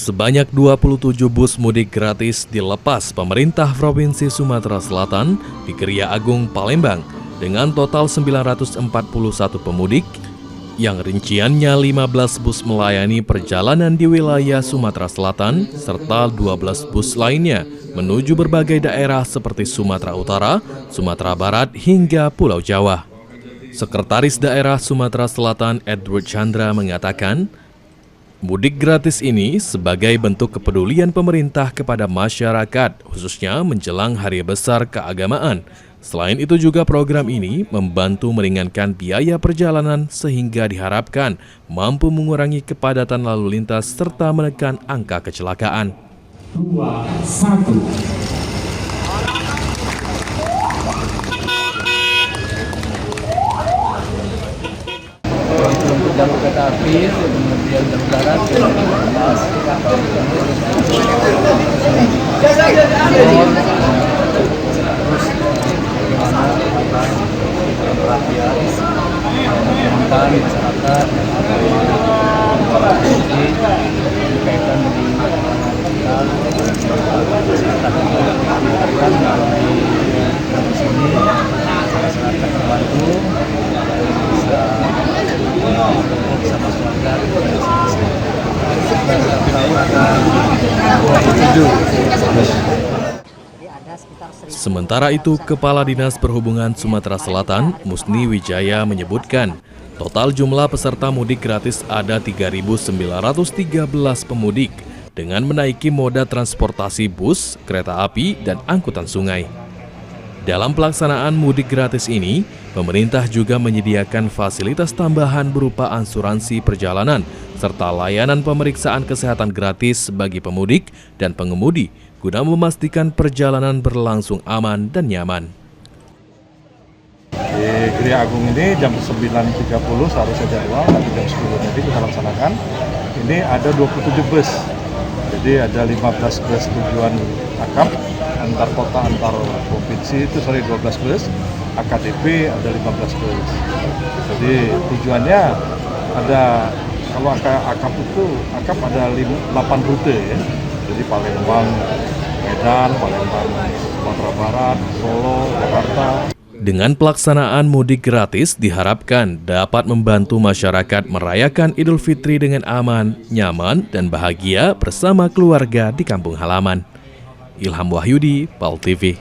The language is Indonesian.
Sebanyak 27 bus mudik gratis dilepas pemerintah Provinsi Sumatera Selatan di Geria Agung, Palembang dengan total 941 pemudik yang rinciannya 15 bus melayani perjalanan di wilayah Sumatera Selatan serta 12 bus lainnya menuju berbagai daerah seperti Sumatera Utara, Sumatera Barat hingga Pulau Jawa. Sekretaris Daerah Sumatera Selatan Edward Chandra mengatakan, mudik gratis ini sebagai bentuk kepedulian pemerintah kepada masyarakat, khususnya menjelang hari besar keagamaan. Selain itu juga program ini membantu meringankan biaya perjalanan sehingga diharapkan mampu mengurangi kepadatan lalu lintas serta menekan angka kecelakaan. 2, 1. Untuk jalur kereta api, kemudian jalur darat, terus bagaimana perhatian mengenai masyarakat berkaitan dengan mengenai kasus ini, masyarakat membantu bisa Sementara itu, Kepala Dinas Perhubungan Sumatera Selatan, Musni Wijaya menyebutkan, total jumlah peserta mudik gratis ada 3.913 pemudik dengan menaiki moda transportasi bus, kereta api, dan angkutan sungai. Dalam pelaksanaan mudik gratis ini, pemerintah juga menyediakan fasilitas tambahan berupa asuransi perjalanan serta layanan pemeriksaan kesehatan gratis bagi pemudik dan pengemudi guna memastikan perjalanan berlangsung aman dan nyaman. Di Geria Agung ini jam 9.30 seharusnya jadwal, tapi jam 10 nanti kita laksanakan. Ini ada 27 bus, jadi ada 15 bus tujuan akap antar kota, antar provinsi itu 12 bus, AKDP ada 15 bus. Jadi tujuannya ada, kalau akap itu, akap ada 8 rute ya. Jadi Palembang, Medan, Palembang, Sumatera Barat, Solo, Jakarta. Dengan pelaksanaan mudik gratis diharapkan dapat membantu masyarakat merayakan Idul Fitri dengan aman, nyaman, dan bahagia bersama keluarga di kampung halaman. Ilham Wahyudi, PAL TV.